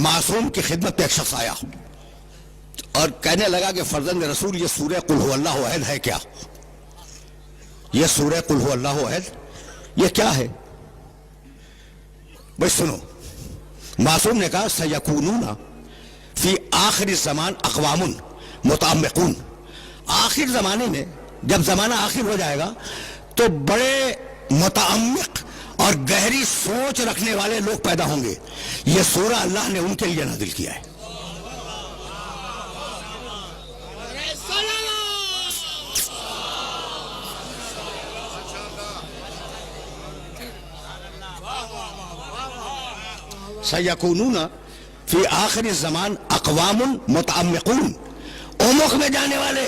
معصوم کی خدمت میں ایک شخص آیا اور کہنے لگا کہ فرزند رسول یہ سورہ قل هو اللہ احد ہے کیا؟ یہ سورہ قل هو اللہ احد یہ کیا ہے؟ بھائی سنو، معصوم نے کہا سیکونون فی آخر الزمان اقوام متعمقون، آخر زمانے میں جب زمانہ آخر ہو جائے گا تو بڑے متعمق اور گہری سوچ رکھنے والے لوگ پیدا ہوں گے، یہ سورہ اللہ نے ان کے لیے نازل کیا ہے۔ سیکونون فی آخر الزمان اقوام متعمقون، عمق میں جانے والے،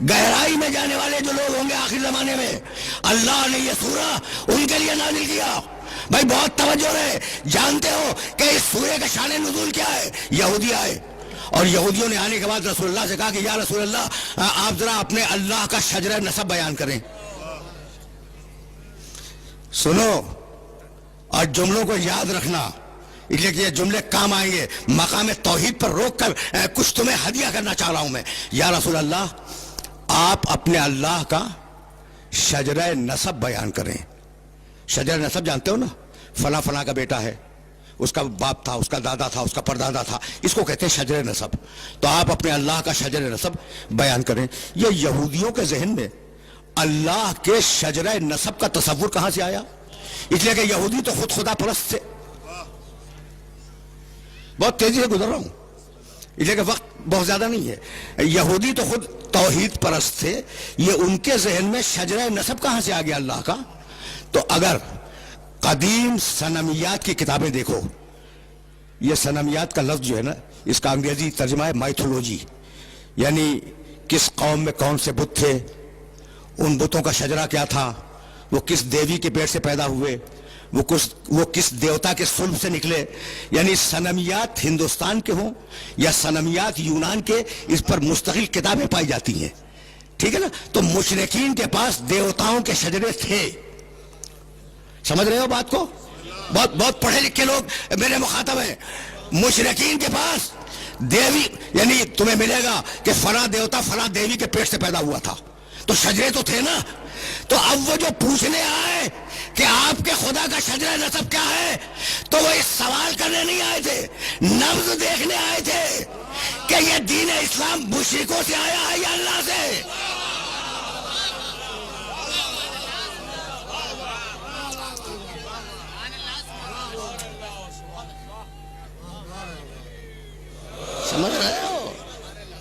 گہرائی میں جانے والے جو لوگ ہوں گے آخر زمانے میں، اللہ نے یہ سورہ ان کے لیے نازل کیا۔ بھائی بہت توجہ رہے، جانتے ہو کہ اس سورہ کا شان نزول کیا ہے؟ یہودی آئے اور یہودیوں نے آنے کے بعد رسول اللہ سے کہا کہ یا رسول اللہ آپ ذرا اپنے اللہ کا شجرہ نسب بیان کریں۔ سنو اور جملوں کو یاد رکھنا، اس لیے کہ یہ جملے کام آئیں گے۔ مقام توحید پر روک کر کچھ تمہیں ہدیہ کرنا چاہ رہا ہوں میں۔ یا رسول اللہ آپ اپنے اللہ کا شجرہ نسب بیان کریں۔ شجرہ نسب جانتے ہو نا، فلاں فلاں کا بیٹا ہے، اس کا باپ تھا، اس کا دادا تھا، اس کا پردادا تھا، اس کو کہتے ہیں شجرہ نسب۔ تو آپ اپنے اللہ کا شجرہ نسب بیان کریں۔ یہ یہودیوں کے ذہن میں اللہ کے شجرہ نسب کا تصور کہاں سے آیا؟ اس لیے کہ یہودی تو خود خدا پرست تھے۔ بہت تیزی سے گزر رہا ہوں اس لیے کہ وقت بہت زیادہ نہیں ہے۔ یہودی تو خود توحید پرست تھے، یہ ان کے ذہن میں شجرہ نسب کہاں سے آ گیا اللہ کا؟ تو اگر قدیم صنمیات کی کتابیں دیکھو، یہ صنمیات کا لفظ جو ہے نا، اس کا انگریزی ترجمہ ہے مائتھولوجی، یعنی کس قوم میں کون سے بت تھے، ان بتوں کا شجرہ کیا تھا، وہ کس دیوی کے پیٹ سے پیدا ہوئے، وہ کس دیوتا کے صلب سے نکلے۔ یعنی صنمیات ہندوستان کے ہوں یا صنمیات یونان کے، اس پر مستقل کتابیں پائی جاتی ہیں، ٹھیک ہے نا۔ تو مشرکین کے پاس دیوتاؤں کے شجرے تھے، سمجھ رہے ہو بات کو؟ بہت پڑھے لکھے لوگ میرے مخاطب ہیں۔ مشرکین کے پاس دیوی، یعنی تمہیں ملے گا کہ فلاں دیوتا فلاں دیوی کے پیٹ سے پیدا ہوا تھا، تو شجرے تو تھے نا۔ تو اب وہ جو پوچھنے آئے کہ آپ کے خدا کا شجرہ نسب کیا ہے، تو وہ اس سوال کرنے نہیں آئے تھے، نبض دیکھنے آئے تھے کہ یہ دین اسلام مشرکوں سے آیا ہے یا اللہ سے۔ سمجھ رہے ہو؟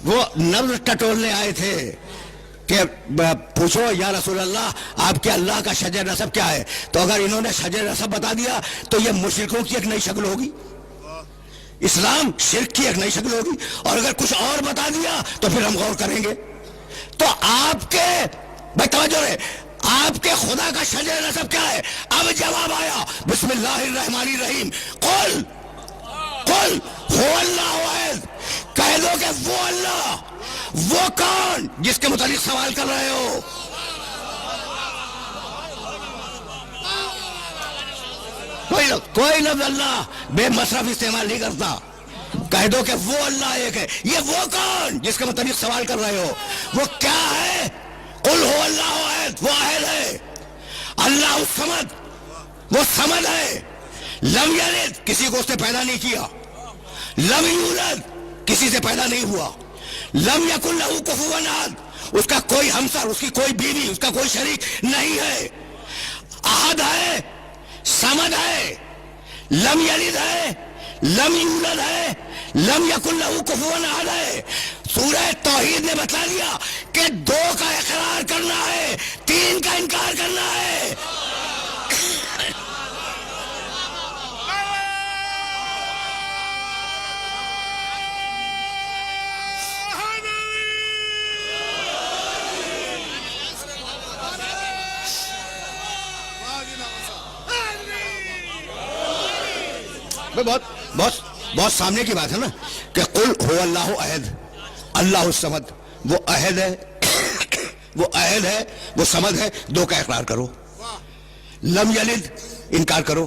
وہ نبض ٹٹولنے آئے تھے کہ پوچھو یا رسول اللہ آپ کے اللہ کا شجرہ نسب کیا ہے۔ تو اگر انہوں نے شجرہ نسب بتا دیا تو یہ مشرکوں کی ایک نئی شکل ہوگی، اسلام شرک کی ایک نئی شکل ہوگی، اور اگر کچھ اور بتا دیا تو پھر ہم غور کریں گے۔ تو آپ کے، بھائی توجہ رہے، آپ کے خدا کا شجرہ نسب کیا ہے؟ اب جواب آیا، بسم اللہ الرحمن الرحیم، قل هو اللہ احد، کہہ دو کہ وہ اللہ، وہ کون جس کے متعلق سوال کر رہے ہو؟ کوئی لفظ اللہ بے مصرف استعمال نہیں کرتا، کہہ دو کہ وہ اللہ ایک ہے۔ یہ وہ کون جس کے متعلق سوال کر رہے ہو، وہ کیا ہے؟ قل هو اللہ احد، وہ احد ہے، اللہ الصمد، وہ صمد ہے، لم یلد، کسی کو اس نے پیدا نہیں کیا، لم یولد، کسی سے پیدا نہیں ہوا، لم یکن لہ کفوا احد، اس کا کوئی ہمسر، اس کی کوئی بیوی، اس کا کوئی شریک نہیں ہے، احد ہے، صمد ہے، لم یلد ہے، لم یولد ہے، لم یکن لہ کفوا احد ہے۔ سورہ توحید نے بتا دیا کہ دو کا اقرار کرنا ہے، تین کا انکار کرنا ہے۔ بہت سامنے کی بات ہے نا کہ قل هو اللہ احد، اللہ الصمد، وہ احد ہے، وہ احد ہے، وہ صمد ہے، دو کا اقرار کرو۔ لم یلد انکار کرو،